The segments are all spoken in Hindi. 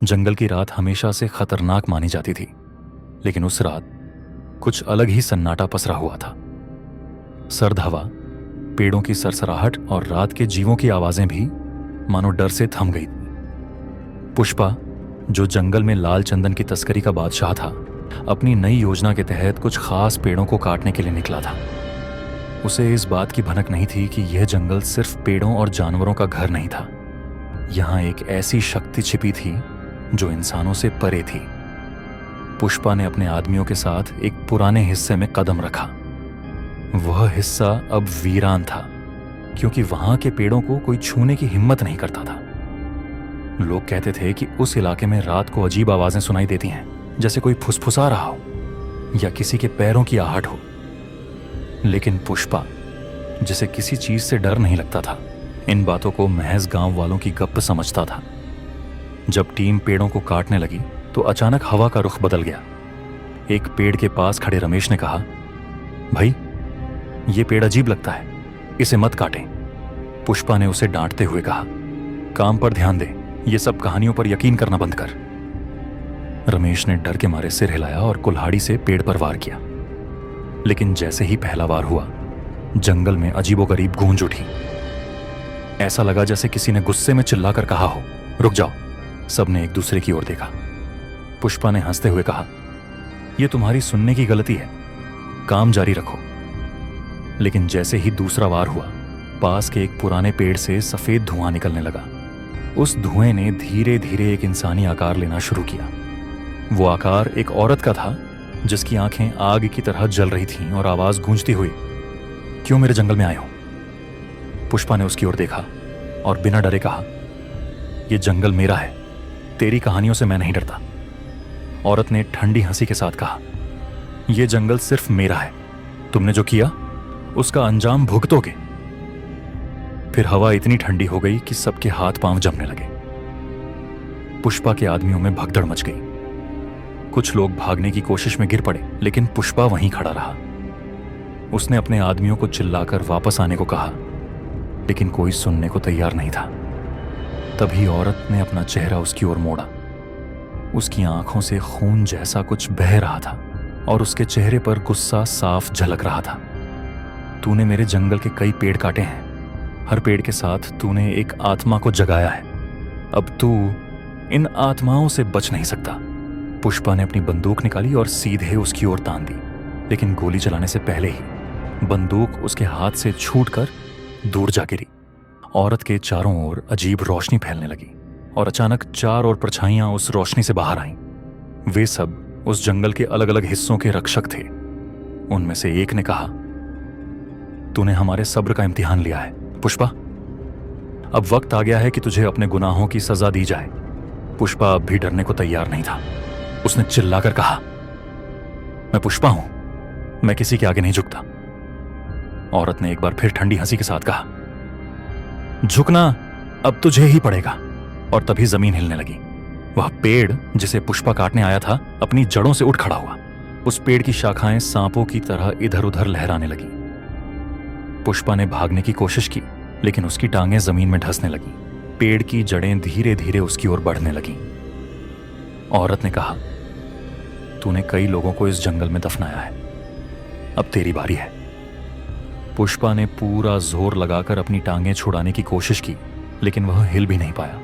जंगल की रात हमेशा से खतरनाक मानी जाती थी, लेकिन उस रात कुछ अलग ही सन्नाटा पसरा हुआ था। सर्द हवा, पेड़ों की सरसराहट और रात के जीवों की आवाजें भी मानो डर से थम गई थी। पुष्पा, जो जंगल में लाल चंदन की तस्करी का बादशाह था, अपनी नई योजना के तहत कुछ खास पेड़ों को काटने के लिए निकला था। उसे इस बात की भनक नहीं थी कि यह जंगल सिर्फ पेड़ों और जानवरों का घर नहीं था। यहाँ एक ऐसी शक्ति छिपी थी जो इंसानों से परे थी। पुष्पा ने अपने आदमियों के साथ एक पुराने हिस्से में कदम रखा। वह हिस्सा अब वीरान था, क्योंकि वहां के पेड़ों को कोई छूने की हिम्मत नहीं करता था। लोग कहते थे कि उस इलाके में रात को अजीब आवाजें सुनाई देती हैं, जैसे कोई फुसफुसा रहा हो या किसी के पैरों की आहट हो। लेकिन पुष्पा, जिसे किसी चीज से डर नहीं लगता था, इन बातों को महज गांव वालों की गप्प समझता था। जब टीम पेड़ों को काटने लगी तो अचानक हवा का रुख बदल गया। एक पेड़ के पास खड़े रमेश ने कहा, भाई, ये पेड़ अजीब लगता है, इसे मत काटें। पुष्पा ने उसे डांटते हुए कहा, काम पर ध्यान दे, ये सब कहानियों पर यकीन करना बंद कर। रमेश ने डर के मारे सिर हिलाया और कुल्हाड़ी से पेड़ पर वार किया। लेकिन जैसे ही पहला वार हुआ, जंगल में अजीबोगरीब गूंज उठी। ऐसा लगा जैसे किसी ने गुस्से में चिल्लाकर कहा हो, रुक जाओ। सबने एक दूसरे की ओर देखा। पुष्पा ने हंसते हुए कहा, यह तुम्हारी सुनने की गलती है, काम जारी रखो। लेकिन जैसे ही दूसरा वार हुआ, पास के एक पुराने पेड़ से सफेद धुआं निकलने लगा। उस धुएं ने धीरे धीरे एक इंसानी आकार लेना शुरू किया। वो आकार एक औरत का था, जिसकी आंखें आग की तरह जल रही थीं और आवाज गूंजती हुई, क्यों मेरे जंगल में आए हो? पुष्पा ने उसकी ओर देखा और बिना डरे कहा, यह जंगल मेरा है, तेरी कहानियों से मैं नहीं डरता। औरत ने ठंडी हंसी के साथ कहा, यह जंगल सिर्फ मेरा है, तुमने जो किया उसका अंजाम भुगतोगे। फिर हवा इतनी ठंडी हो गई कि सबके हाथ पांव जमने लगे। पुष्पा के आदमियों में भगदड़ मच गई। कुछ लोग भागने की कोशिश में गिर पड़े, लेकिन पुष्पा वहीं खड़ा रहा। उसने अपने आदमियों को चिल्लाकर वापस आने को कहा, लेकिन कोई सुनने को तैयार नहीं था। तभी औरत ने अपना चेहरा उसकी ओर मोड़ा। उसकी आंखों से खून जैसा कुछ बह रहा था और उसके चेहरे पर गुस्सा साफ झलक रहा था। तूने मेरे जंगल के कई पेड़ काटे हैं, हर पेड़ के साथ तूने एक आत्मा को जगाया है। अब तू इन आत्माओं से बच नहीं सकता। पुष्पा ने अपनी बंदूक निकाली और सीधे उसकी ओर तान दी, लेकिन गोली चलाने से पहले ही बंदूक उसके हाथ से छूटकर दूर जा गिरी। औरत के चारों ओर अजीब रोशनी फैलने लगी और अचानक चार और परछाइयां उस रोशनी से बाहर आईं। वे सब उस जंगल के अलग अलग हिस्सों के रक्षक थे। उनमें से एक ने कहा, तूने हमारे सब्र का इम्तिहान लिया है पुष्पा। अब वक्त आ गया है कि तुझे अपने गुनाहों की सजा दी जाए। पुष्पा अब भी डरने को तैयार नहीं था। उसने चिल्लाकर कहा, मैं पुष्पा हूं, मैं किसी के आगे नहीं झुकता। औरत ने एक बार फिर ठंडी हंसी के साथ कहा, झुकना अब तुझे ही पड़ेगा। और तभी जमीन हिलने लगी। वह पेड़ जिसे पुष्पा काटने आया था, अपनी जड़ों से उठ खड़ा हुआ। उस पेड़ की शाखाएं सांपों की तरह इधर उधर लहराने लगी। पुष्पा ने भागने की कोशिश की, लेकिन उसकी टांगें जमीन में धंसने लगी। पेड़ की जड़ें धीरे धीरे उसकी ओर बढ़ने लगीं। औरत ने कहा, तूने कई लोगों को इस जंगल में दफनाया है, अब तेरी बारी है। पुष्पा ने पूरा जोर लगाकर अपनी टांगें छुड़ाने की कोशिश की, लेकिन वह हिल भी नहीं पाया।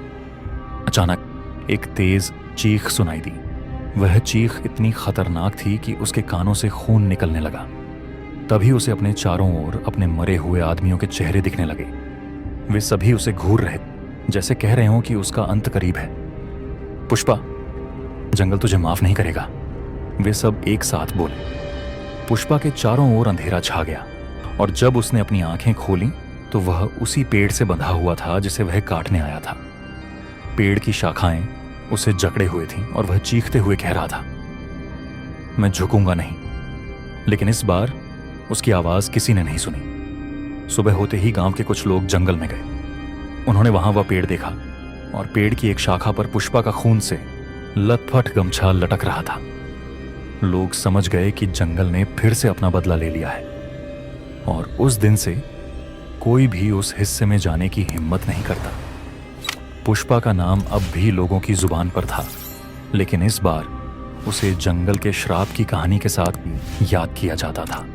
अचानक एक तेज चीख सुनाई दी। वह चीख इतनी खतरनाक थी कि उसके कानों से खून निकलने लगा। तभी उसे अपने चारों ओर अपने मरे हुए आदमियों के चेहरे दिखने लगे। वे सभी उसे घूर रहे, जैसे कह रहे हों कि उसका अंत करीब है। पुष्पा, जंगल तुझे माफ नहीं करेगा, वे सब एक साथ बोले। पुष्पा के चारों ओर अंधेरा छा गया और जब उसने अपनी आंखें खोली तो वह उसी पेड़ से बंधा हुआ था जिसे वह काटने आया था। पेड़ की शाखाएं उसे जकड़े हुए थीं और वह चीखते हुए कह रहा था, मैं झुकूंगा नहीं। लेकिन इस बार उसकी आवाज किसी ने नहीं सुनी। सुबह होते ही गांव के कुछ लोग जंगल में गए। उन्होंने वहां वह पेड़ देखा और पेड़ की एक शाखा पर पुष्पा का खून से लथपथ गमछा लटक रहा था। लोग समझ गए कि जंगल ने फिर से अपना बदला ले लिया है और उस दिन से कोई भी उस हिस्से में जाने की हिम्मत नहीं करता। पुष्पा का नाम अब भी लोगों की जुबान पर था, लेकिन इस बार उसे जंगल के श्राप की कहानी के साथ याद किया जाता था।